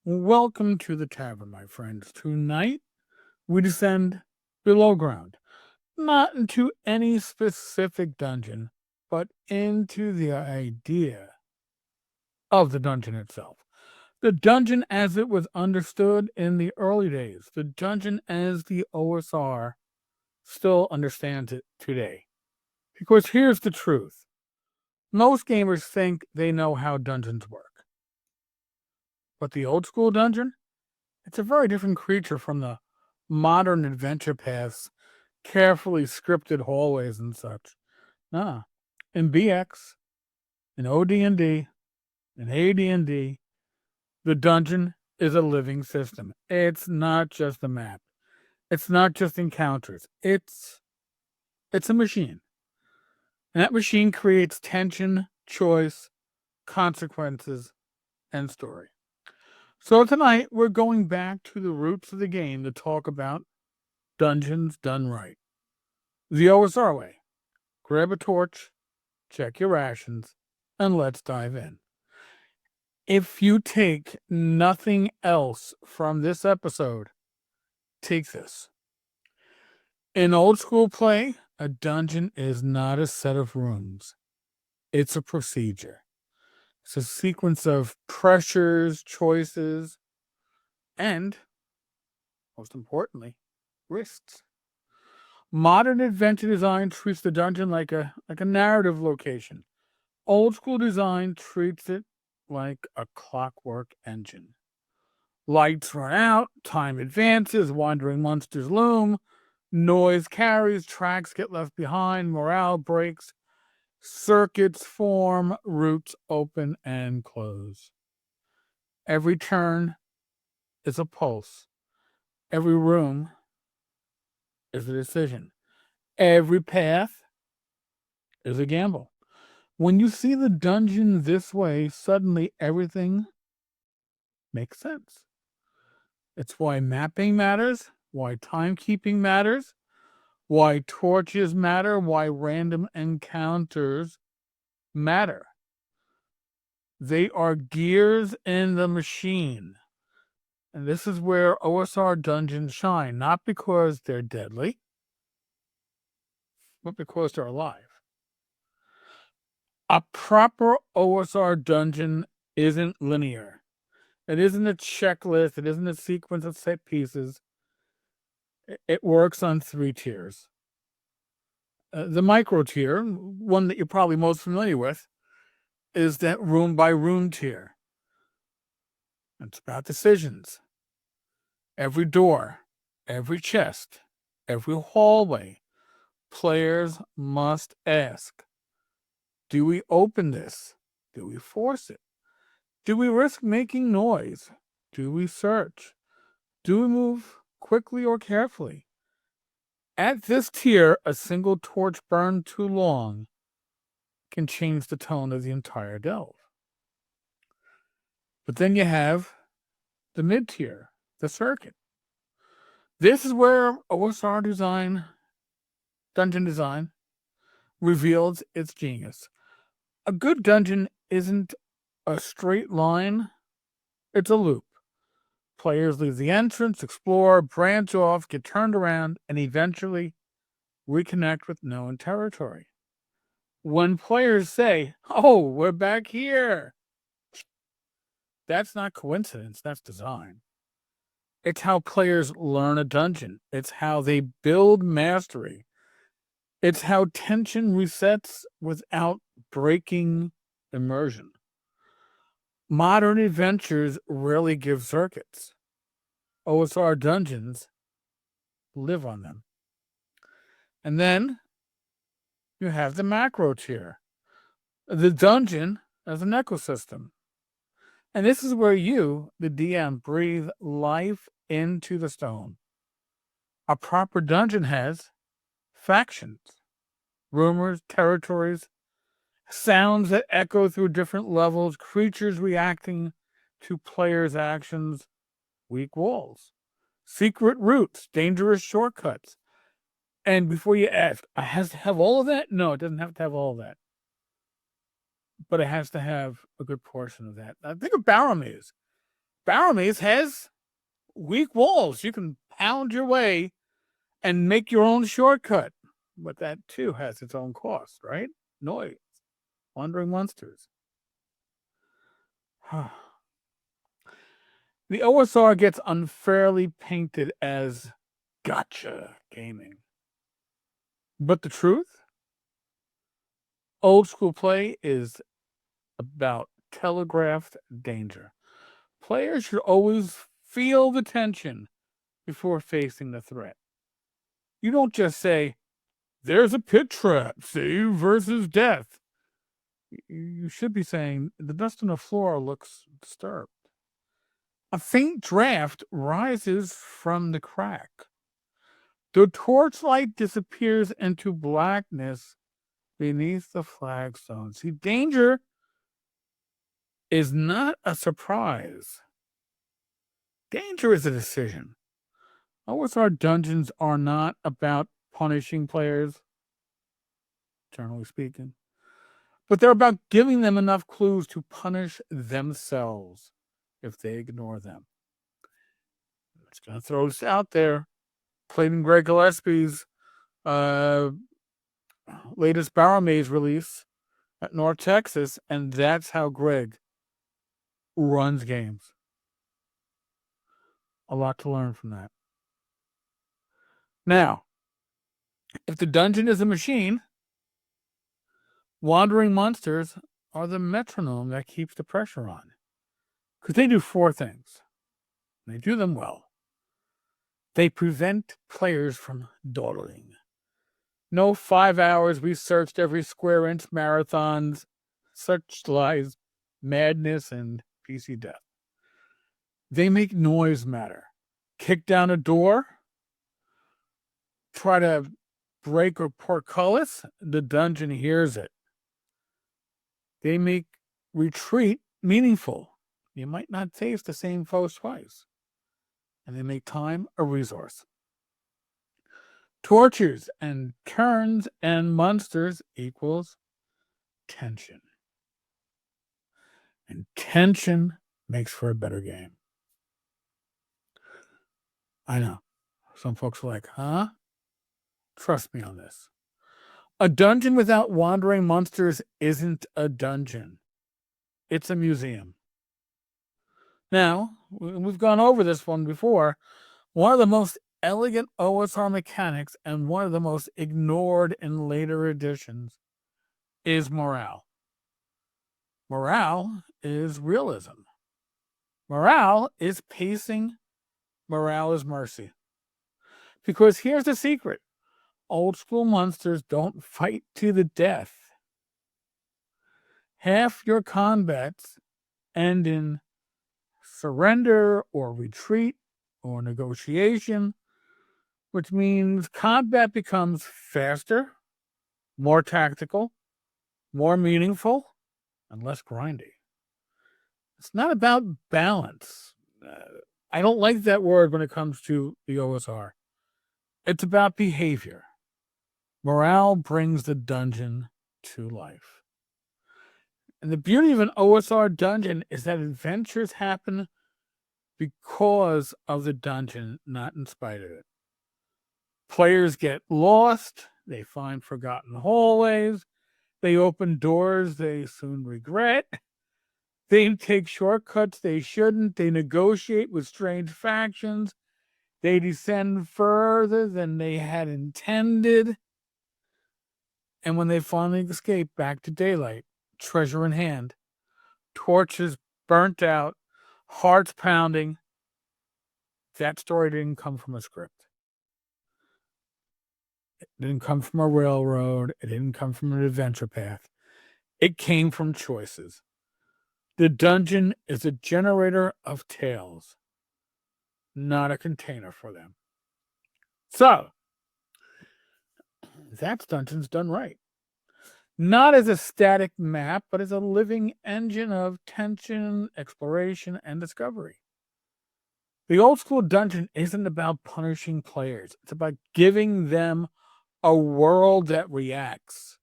Welcome to the Tavern, my friends. Tonight, we descend below ground, not into any specific dungeon, but into the idea of the dungeon itself. The dungeon as it was understood in the early days, the dungeon as the OSR still understands it today. Because here's the truth most gamers think they know how dungeons work. But the old school dungeon, it's a very different creature from the modern adventure paths, carefully scripted hallways and such. Nah, in BX, in OD&D, in AD&D, the dungeon is a living system. It's not just a map. It's not just encounters. It's a machine. And that machine creates tension, choice, consequences, and story. So tonight we're going back to the roots of the game to talk about dungeons done right. The OSR way. Grab a torch, check your rations, and let's dive in. If you take nothing else from this episode, take this. In old school play, a dungeon is not a set of rooms. It's a procedure. It's a sequence of pressures, choices, and, most importantly, risks. Modern adventure design treats the dungeon like a narrative location. Old school design treats it like a clockwork engine. Lights run out, time advances, wandering monsters loom, noise carries, tracks get left behind, morale breaks, circuits form, routes open and close. Every turn is a pulse. Every room is a decision. Every path is a gamble. When you see the dungeon this way, suddenly everything makes sense. It's why mapping matters, why timekeeping matters, why torches matter, why random encounters matter. They are gears in the machine. And this is where OSR dungeons shine, not because they're deadly, but because they're alive. A proper OSR dungeon isn't linear. It isn't a checklist. It isn't a sequence of set pieces. It works on 3 tiers. The micro tier, one that you're probably most familiar with, is that room by room tier. It's about decisions. Every door, every chest, every hallway, players must ask, do we open this? Do we force it? Do we risk making noise? Do we search? Do we move quickly or carefully? At this tier, a single torch burned too long can change the tone of the entire delve. But then you have the mid tier, the circuit. This is where OSR design, dungeon design, reveals its genius. A good dungeon isn't a straight line, it's a loop. Players leave the entrance, explore, branch off, get turned around, and eventually reconnect with known territory. When players say, oh, we're back here, that's not coincidence, that's design. It's how players learn a dungeon. It's how they build mastery. It's how tension resets without breaking immersion. Modern adventures rarely give circuits. OSR dungeons live on them. And then you have the macro tier. The dungeon as an ecosystem. And this is where you, the DM, breathe life into the stone. A proper dungeon has factions, rumors, territories, sounds that echo through different levels, creatures reacting to players' actions, weak walls, secret routes, dangerous shortcuts. And before you ask, it has to have all of that? No, it doesn't have to have all of that. But it has to have a good portion of that. I think of Barrowmaze. Barrel Maze has weak walls. You can pound your way and make your own shortcut. But that too has its own cost, right? Noise. Wandering monsters. The OSR gets unfairly painted as gotcha gaming. But the truth? Old school play is about telegraphed danger. Players should always feel the tension before facing the threat. You don't just say, there's a pit trap, save versus death. You should be saying, the dust on the floor looks disturbed. A faint draft rises from the crack. The torchlight disappears into blackness beneath the flagstone. See, danger is not a surprise. Danger is a decision. OSR dungeons are not about punishing players, generally speaking, but they're about giving them enough clues to punish themselves if they ignore them. I'm just going to throw this out there. Played in Greg Gillespie's latest Barrel Maze release at North Texas, and that's how Greg runs games. A lot to learn from that. Now, if the dungeon is a machine, wandering monsters are the metronome that keeps the pressure on. Because they do 4 things. They do them well. They prevent players from dawdling. No 5 hours, we searched every square inch marathons, such lies, madness, and PC death. They make noise matter. Kick down a door, try to break or portcullis, the dungeon hears it. They make retreat meaningful. You might not face the same foes twice. And they make time a resource. Tortures and turns and monsters equals tension. And tension makes for a better game. I know. Some folks are like, huh? Trust me on this. A dungeon without wandering monsters isn't a dungeon. It's a museum. Now, we've gone over this one before. One of the most elegant OSR mechanics and one of the most ignored in later editions is morale. Morale is realism. Morale is pacing. Morale is mercy. Because here's the secret. Old school monsters don't fight to the death. Half your combats end in surrender or retreat or negotiation, which means combat becomes faster, more tactical, more meaningful, and less grindy. It's not about balance. I don't like that word when it comes to the OSR. It's about behavior. Morale brings the dungeon to life. And the beauty of an OSR dungeon is that adventures happen because of the dungeon, not in spite of it. Players get lost, they find forgotten hallways, they open doors they soon regret, they take shortcuts they shouldn't, they negotiate with strange factions, they descend further than they had intended, and when they finally escape back to daylight, treasure in hand, torches burnt out, hearts pounding, that story didn't come from a script. It didn't come from a railroad. It didn't come from an adventure path. It came from choices. The dungeon is a generator of tales, not a container for them. So, that's Dungeons Done Right. Not as a static map, but as a living engine of tension, exploration, and discovery. The old school dungeon isn't about punishing players. It's about giving them a world that reacts,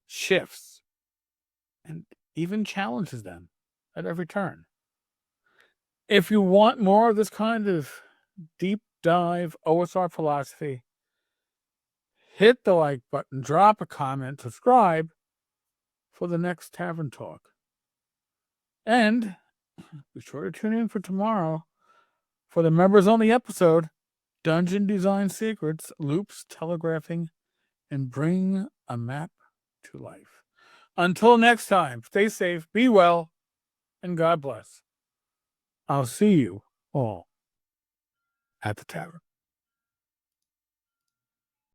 shifts, and even challenges them at every turn. If you want more of this kind of deep dive OSR philosophy, hit the like button, drop a comment, subscribe for the next Tavern Talk. And be sure to tune in for tomorrow for the members-only episode, Dungeon Design Secrets, Loops, Telegraphing, and Bring a Map to Life. Until next time, stay safe, be well, and God bless. I'll see you all at the tavern.